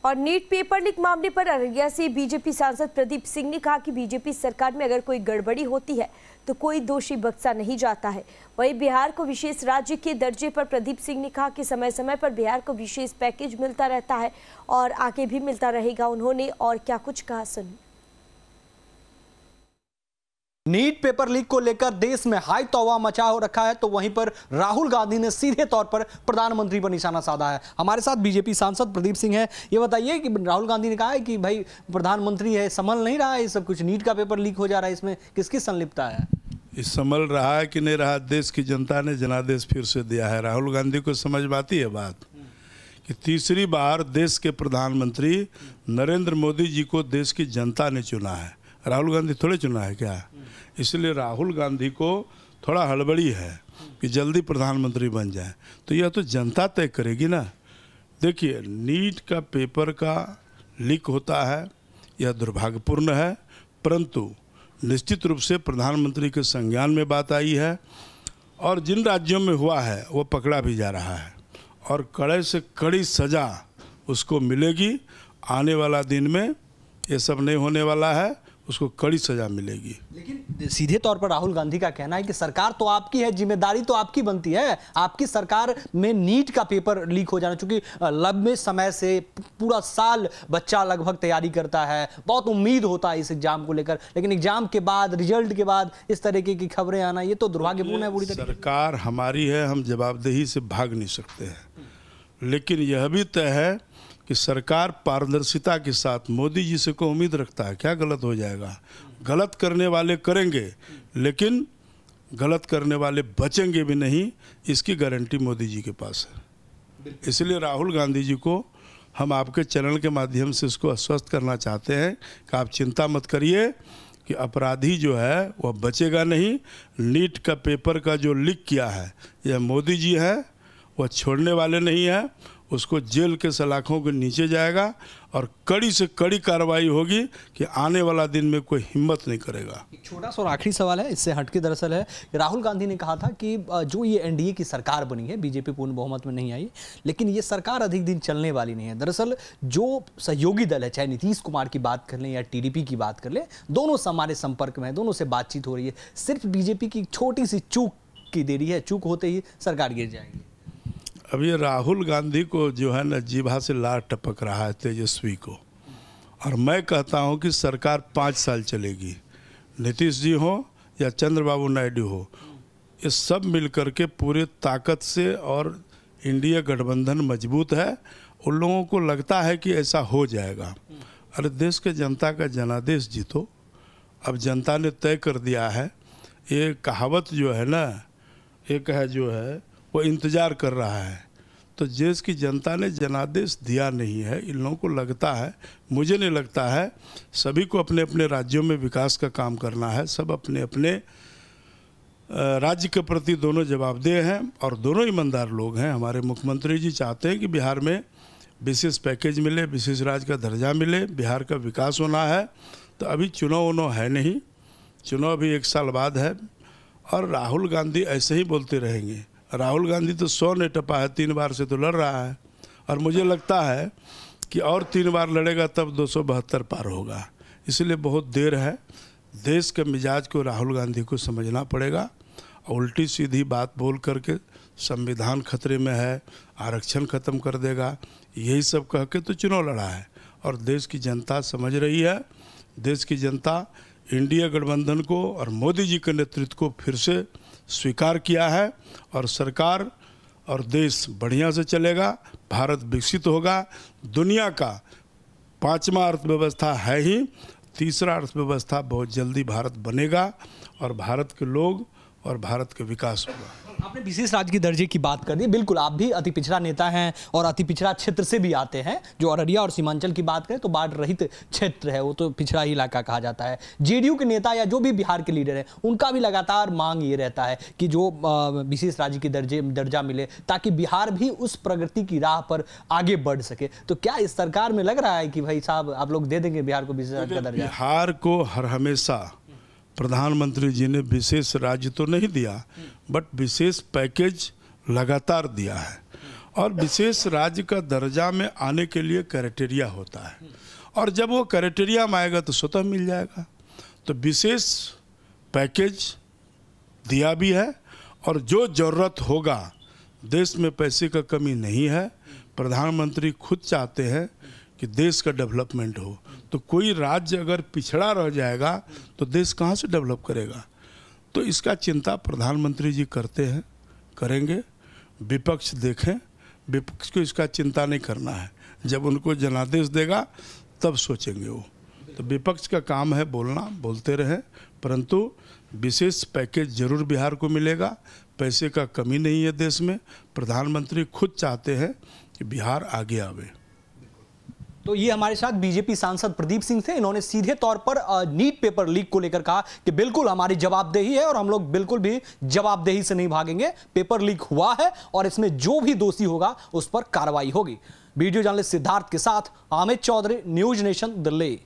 और NEET paper leak मामले पर अररिया से बीजेपी सांसद प्रदीप सिंह ने कहा कि बीजेपी सरकार में अगर कोई गड़बड़ी होती है तो कोई दोषी बख्शा नहीं जाता है। वहीं बिहार को विशेष राज्य के दर्जे पर प्रदीप सिंह ने कहा कि समय समय पर बिहार को विशेष पैकेज मिलता रहता है और आगे भी मिलता रहेगा। उन्होंने और क्या कुछ कहा, सुनिए। नीट पेपर लीक को लेकर देश में हाई तौबा मचा हो रखा है, तो वहीं पर राहुल गांधी ने सीधे तौर पर प्रधानमंत्री पर निशाना साधा है। हमारे साथ बीजेपी सांसद प्रदीप सिंह है। ये बताइए कि राहुल गांधी ने कहा है कि भाई प्रधानमंत्री है, संभल नहीं रहा है ये सब कुछ, नीट का पेपर लीक हो जा रहा है, इसमें किसकी संलिप्तता है? इस संभल रहा है कि नहीं रहा, देश की जनता ने जनादेश फिर से दिया है। राहुल गांधी को समझ में आती है बात कि तीसरी बार देश के प्रधानमंत्री नरेंद्र मोदी जी को देश की जनता ने चुना है, राहुल गांधी थोड़े चुना है क्या? इसलिए राहुल गांधी को थोड़ा हड़बड़ी है कि जल्दी प्रधानमंत्री बन जाए, तो यह तो जनता तय करेगी ना। देखिए, नीट का पेपर का लीक होता है, यह दुर्भाग्यपूर्ण है, परंतु निश्चित रूप से प्रधानमंत्री के संज्ञान में बात आई है और जिन राज्यों में हुआ है वो पकड़ा भी जा रहा है और कड़े से कड़ी सज़ा उसको मिलेगी। आने वाला दिन में ये सब नहीं होने वाला है, उसको कड़ी सजा मिलेगी। लेकिन सीधे तौर पर राहुल गांधी का कहना है कि सरकार तो आपकी है, जिम्मेदारी तो आपकी बनती है। आपकी सरकार में नीट का पेपर लीक हो जाना, चूंकि लंबे समय से पूरा साल बच्चा लगभग तैयारी करता है, बहुत उम्मीद होता है इस एग्जाम को लेकर, लेकिन एग्जाम के बाद, रिजल्ट के बाद इस तरीके की खबरें आना, ये तो दुर्भाग्यपूर्ण है पूरी तरीके से। सरकार हमारी है, हम जवाबदेही से भाग नहीं सकते हैं, लेकिन यह भी तय है कि सरकार पारदर्शिता के साथ मोदी जी से को उम्मीद रखता है। क्या गलत हो जाएगा? गलत करने वाले करेंगे, लेकिन गलत करने वाले बचेंगे भी नहीं, इसकी गारंटी मोदी जी के पास है। इसलिए राहुल गांधी जी को हम आपके चैनल के माध्यम से इसको आश्वस्त करना चाहते हैं कि आप चिंता मत करिए कि अपराधी जो है वह बचेगा नहीं। नीट का पेपर का जो लीक किया है यह मोदी जी है, वह छोड़ने वाले नहीं है, उसको जेल के सलाखों के नीचे जाएगा और कड़ी से कड़ी कार्रवाई होगी कि आने वाला दिन में कोई हिम्मत नहीं करेगा। एक छोटा सा और आखिरी सवाल है, इससे हटके दरअसल है, राहुल गांधी ने कहा था कि जो ये एनडीए की सरकार बनी है, बीजेपी पूर्ण बहुमत में नहीं आई, लेकिन ये सरकार अधिक दिन चलने वाली नहीं है। दरअसल जो सहयोगी दल है, चाहे नीतीश कुमार की बात कर लें या टीडीपी की बात कर लें, दोनों से हमारे संपर्क में है, दोनों से बातचीत हो रही है। सिर्फ बीजेपी की छोटी सी चूक की देरी है, चूक होते ही सरकार गिर जाएगी। अब ये राहुल गांधी को जो है ना, जीभा से लार टपक रहा है तेजस्वी को, और मैं कहता हूं कि सरकार 5 साल चलेगी। नीतीश जी हो या चंद्रबाबू नायडू हो, ये सब मिलकर के पूरे ताकत से, और इंडिया गठबंधन मजबूत है, उन लोगों को लगता है कि ऐसा हो जाएगा। अरे देश के जनता का जनादेश जीतो, अब जनता ने तय कर दिया है। ये कहावत जो है ना, एक है जो है वो इंतज़ार कर रहा है, तो देश की जनता ने जनादेश दिया नहीं है। इन लोगों को लगता है, मुझे नहीं लगता है, सभी को अपने अपने राज्यों में विकास का काम करना है। सब अपने अपने राज्य के प्रति दोनों जवाबदेह हैं और दोनों ईमानदार लोग हैं। हमारे मुख्यमंत्री जी चाहते हैं कि बिहार में विशेष पैकेज मिले, विशेष राज्य का दर्जा मिले, बिहार का विकास होना है। तो अभी चुनाव है नहीं, चुनाव अभी 1 साल बाद है, और राहुल गांधी ऐसे ही बोलते रहेंगे। राहुल गांधी तो 100 ने टपा है, 3 बार से तो लड़ रहा है, और मुझे लगता है कि और 3 बार लड़ेगा तब 272 पार होगा। इसलिए बहुत देर है। देश के मिजाज को राहुल गांधी को समझना पड़ेगा, और उल्टी सीधी बात बोल करके संविधान खतरे में है, आरक्षण खत्म कर देगा, यही सब कह के तो चुनाव लड़ा है। और देश की जनता समझ रही है, देश की जनता इंडिया गठबंधन को और मोदी जी के नेतृत्व को फिर से स्वीकार किया है, और सरकार और देश बढ़िया से चलेगा, भारत विकसित होगा। दुनिया का 5वां अर्थव्यवस्था है ही, तीसरा अर्थव्यवस्था बहुत जल्दी भारत बनेगा, और भारत के लोग और भारत का विकास होगा। आपने विशेष राज्य की दर्जे की बात कर दी, बिल्कुल आप भी अति पिछड़ा नेता हैं और अति पिछड़ा क्षेत्र से भी आते हैं। जो अररिया और सीमांचल की बात करें तो बाढ़ रहित क्षेत्र है, वो तो पिछड़ा ही इलाका कहा जाता है। जेडीयू के नेता या जो भी बिहार के लीडर हैं, उनका भी लगातार मांग ये रहता है कि जो विशेष राज्य की दर्जा मिले, ताकि बिहार भी उस प्रगति की राह पर आगे बढ़ सके। तो क्या इस सरकार में लग रहा है कि भाई साहब आप लोग दे देंगे बिहार को विशेष राज्य का दर्जा? बिहार को हर हमेशा प्रधानमंत्री जी ने विशेष राज्य तो नहीं दिया, बट विशेष पैकेज लगातार दिया है, और विशेष राज्य का दर्जा में आने के लिए क्राइटेरिया होता है, और जब वो क्राइटेरिया में आएगा तो स्वतः मिल जाएगा। तो विशेष पैकेज दिया भी है, और जो ज़रूरत होगा, देश में पैसे का कमी नहीं है। प्रधानमंत्री खुद चाहते हैं कि देश का डेवलपमेंट हो, तो कोई राज्य अगर पिछड़ा रह जाएगा तो देश कहाँ से डेवलप करेगा। तो इसका चिंता प्रधानमंत्री जी करते हैं, करेंगे। विपक्ष देखें, विपक्ष को इसका चिंता नहीं करना है, जब उनको जनादेश देगा तब सोचेंगे वो। तो विपक्ष का काम है बोलना, बोलते रहे, परंतु विशेष पैकेज जरूर बिहार को मिलेगा। पैसे का कमी नहीं है देश में। प्रधानमंत्री खुद चाहते हैं कि बिहार आगे आवे। तो ये हमारे साथ बीजेपी सांसद प्रदीप सिंह थे। इन्होंने सीधे तौर पर नीट पेपर लीक को लेकर कहा कि बिल्कुल हमारी जवाबदेही है और हम लोग बिल्कुल भी जवाबदेही से नहीं भागेंगे। पेपर लीक हुआ है और इसमें जो भी दोषी होगा उस पर कार्रवाई होगी। वीडियो जर्नलिस्ट सिद्धार्थ के साथ अमित चौधरी, न्यूज नेशन, दिल्ली।